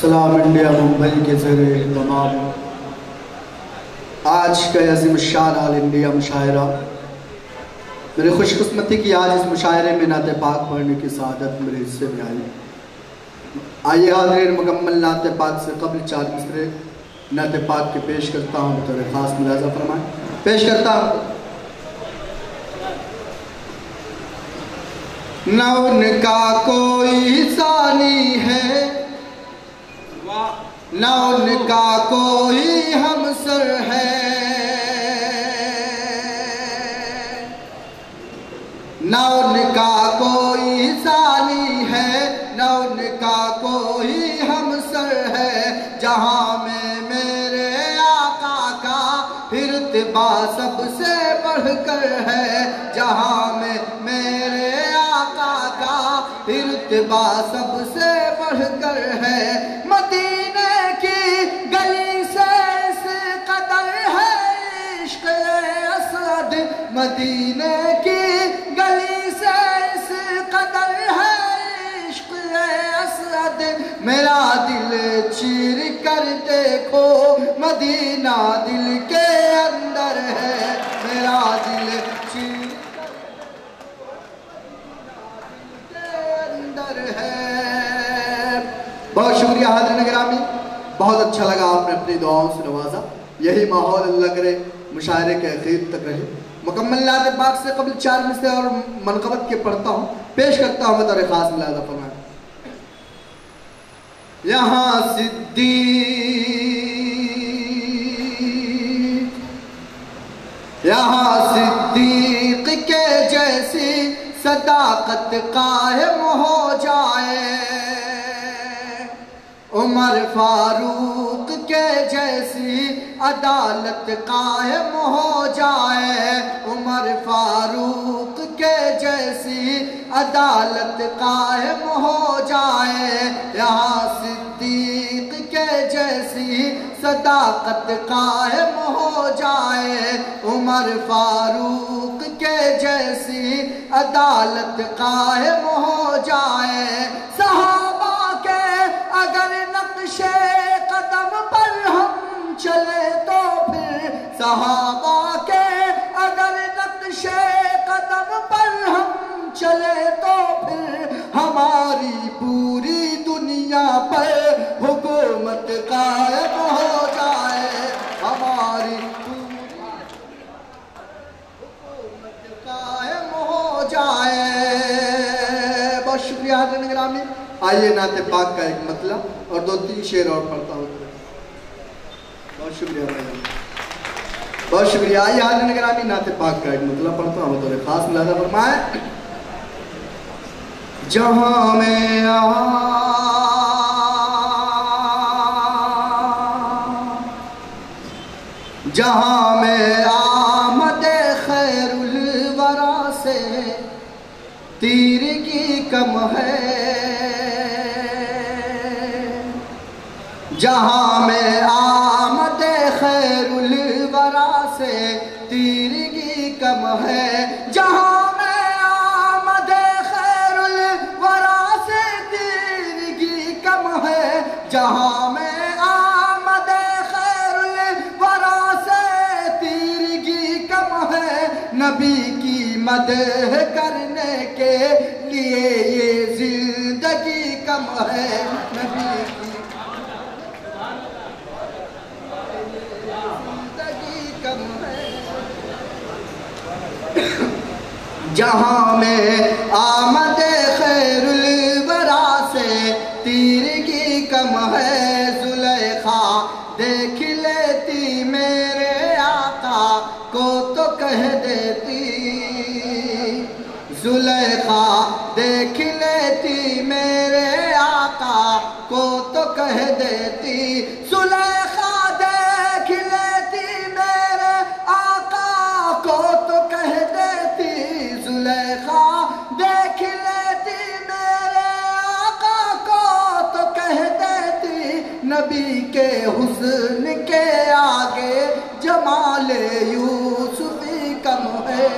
سلام انڈیا ممبئی کے زیر تمام آج کا عظیم الشان آل انڈیا مشاعرہ، میری خوش قسمتی کی آج اس مشاعرے میں نعت پاک پڑھنے کی سعادت میرے حصے میں آئی۔ آئیے حاضرین، مکمل نعت پاک سے قبل 4 مصرعے نعت پاک کے پیش کرتا ہوں، بطور خاص ملاحظہ فرمائیں۔ پیش کرتا ہوں۔ نہ ان کا کوئی ثانی ہے، نہ ان کا کوئی ہمسر ہے، نہ ان کا کوئی ثانی ہے، نہ ان کا کوئی ہمسر ہے۔ جہاں میں میرے آقا کا ارتبا سب سے بڑھ کر ہے، جہاں میں میرے آقا کا ارتبا سب سے بڑھ کر ہے۔ مدینے کی گلی سے اس قدر ہے عشق اسد، مدینے کی گلی سے اس قدر ہے عشق اسد۔ میرا دل چیر کر دیکھو، مدینہ دل کے اندر ہے، میرا دل چیر ہے۔ بہت شکریہ حاضرین گرامی، بہت اچھا لگا، آپ نے اپنی دعاؤں سے نوازا۔ یہی ماحول اللہ کرے مشاعرے کے اخیر تک رہے۔ مکمل نعت پاک سے قبل 4 مصرعے اور منقبت کے پڑھتا ہوں، پیش کرتا ہوں بطور خاص ملاحظہ فرمائیں۔ یہاں صدیق کے جیسی صداقت قائم ہو جائے، عمر فاروق کے جیسی عدالت قائم ہو جائے، عمر فاروق کے جیسی عدالت قائم ہو جائے۔ یہاں صدیق کے جیسی صداقت قائم ہو جائے، عمر فاروق کے جیسی عدالت قائم ہو جائے۔ صحابہ کے اگر نقش قدم پر ہم چلے تو پھر، صحابہ کے اگر نقش قدم پر ہم چلے تو پھر، ہماری پوری دنیا پر حکومت قائم ہو جائے، ہماری حکومت قائم ہو جائے۔ بہت شکریہ حاضرین گرامی۔ آئیے نعت پاک کا ایک مطلب اور 2-3 شعر اور پڑھتا ہوں۔ بہت شکریہ بھائی، بہت شکریہ۔ آئیے حاضرین گرامی، نعت پاک کا ایک مطلب پڑھتا ہوں، بطور خاص ملاحظہ فرمائیں۔ جہاں میں جہاں میں آمد خیر الورا سے تیرگی کم ہے، جہاں میں آمد خیر الورا سے تیرگی کم ہے، جہاں میں آمد خیر الورا سے تیرگی کم ہے، جہاں میں آمد خیر الورا سے تیرگی کم ہے۔ نبی کی مدح کرنے کے لیے یہ زندگی کم ہے، نبی کی زندگی کم ہے۔ جہاں میں آمد خیر الورا سے تیرگی کم ہے، زلیخا دیکھ لیتی میرے آقا کو تو کہہ دیتی، زلیخا دیکھ لیتی میرے آقا کو تو کہہ دیتی، زلیخا دیکھ لیتی میرے آقا کو تو کہہ دیتی، زلیخا دیکھ لیتی میرے آقا کو تو کہہ دیتی۔ نبی کے حسن کے آگے جمال یوسفی کم ہے،